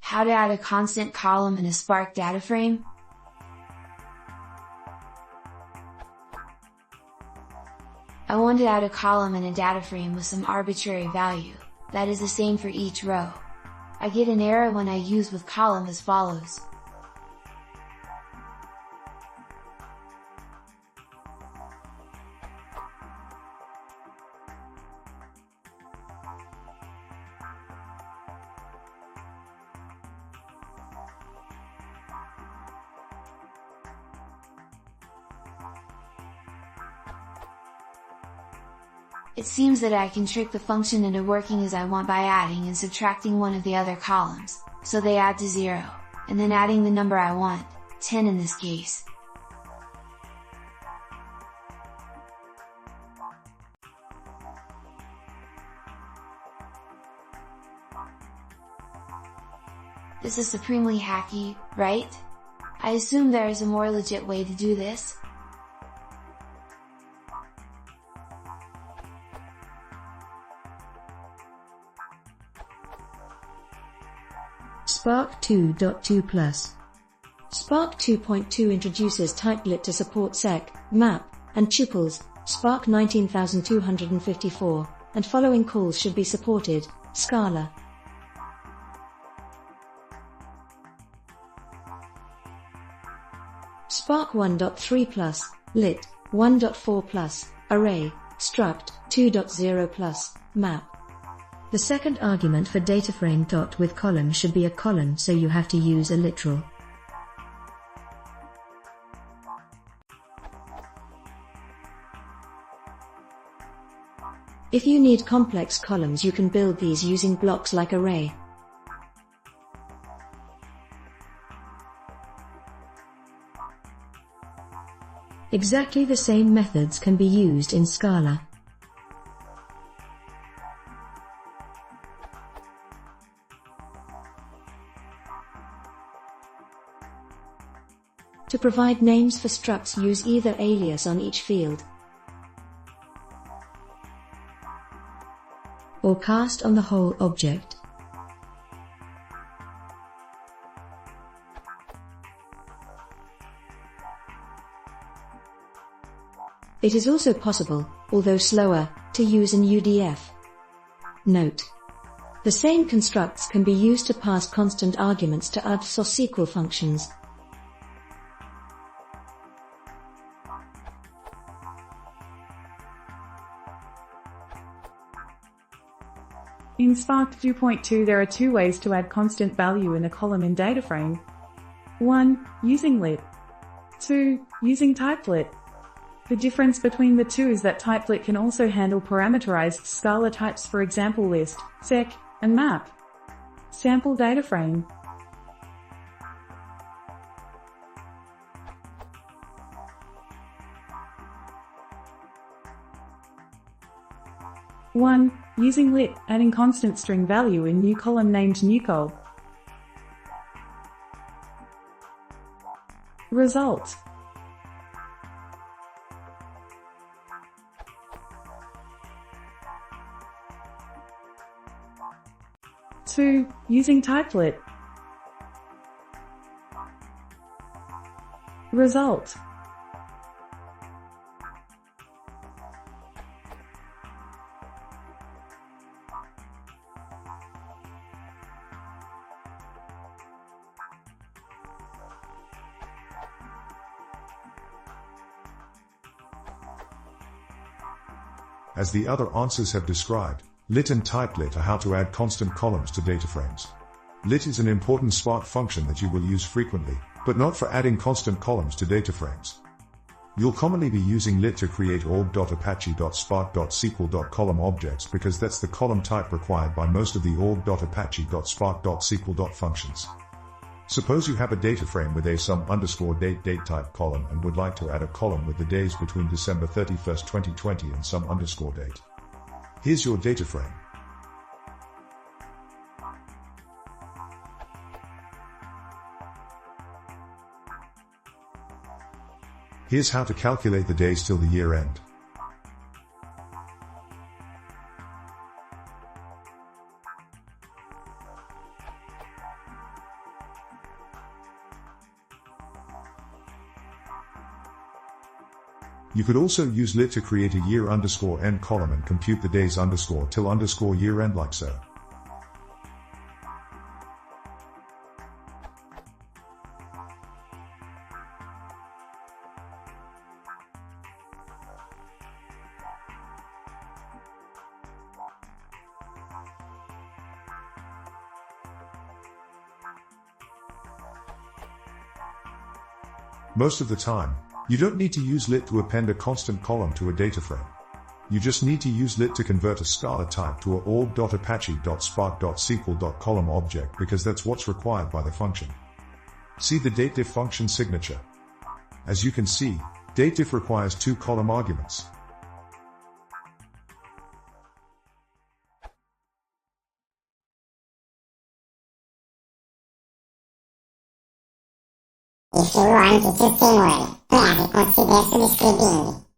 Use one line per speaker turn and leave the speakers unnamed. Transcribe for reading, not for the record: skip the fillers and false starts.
How to add a constant column in a Spark DataFrame? I want to add a column in a DataFrame with some arbitrary value, that is the same for each row. I get an error when I use with column as follows. It seems that I can trick the function into working as I want by adding and subtracting one of the other columns, so they add to 0, and then adding the number I want, 10 in this case. This is supremely hacky, right? I assume there is a more legit way to do this?
Spark 2.2+. Spark 2.2 introduces typelet to support sec, map, and tuples. Spark 19254, and following calls should be supported: Scala. Spark 1.3+, lit, 1.4+, array, struct, 2.0+, map. The second argument for DataFrame dot with column should be a column, so you have to use a literal. If you need complex columns, you can build these using blocks like array. Exactly the same methods can be used in Scala. To provide names for structs, use either alias on each field or cast on the whole object. It is also possible, although slower, to use an UDF. Note: the same constructs can be used to pass constant arguments to apachespark functions.
In Spark 2.2 there are two ways to add constant value in a column in DataFrame. 1. Using lit. 2. Using typelet. The difference between the two is that typelet can also handle parameterized Scala types, for example list, sec, and map. Sample DataFrame. One. Using lit, adding constant string value in new column named newcol. Result. Two. Using typelet. Result.
As the other answers have described, lit and typelet are how to add constant columns to data frames. Lit is an important Spark function that you will use frequently, but not for adding constant columns to data frames. You'll commonly be using lit to create org.apache.spark.sql.column objects because that's the column type required by most of the org.apache.spark.sql functions. Suppose you have a data frame with a some_date type column and would like to add a column with the days between December 31st, 2020 and some_date. Here's your data frame. Here's how to calculate the days till the year end. You could also use lit to create a year_end column and compute the days _till_year end like so. Most of the time, you don't need to use lit to append a constant column to a data frame. You just need to use lit to convert a Scala type to a org.apache.spark.sql.column object because that's what's required by the function. See the datediff function signature. As you can see, datediff requires 2 column arguments.
E se o antes o Senhor, para considerar-se escrevendo.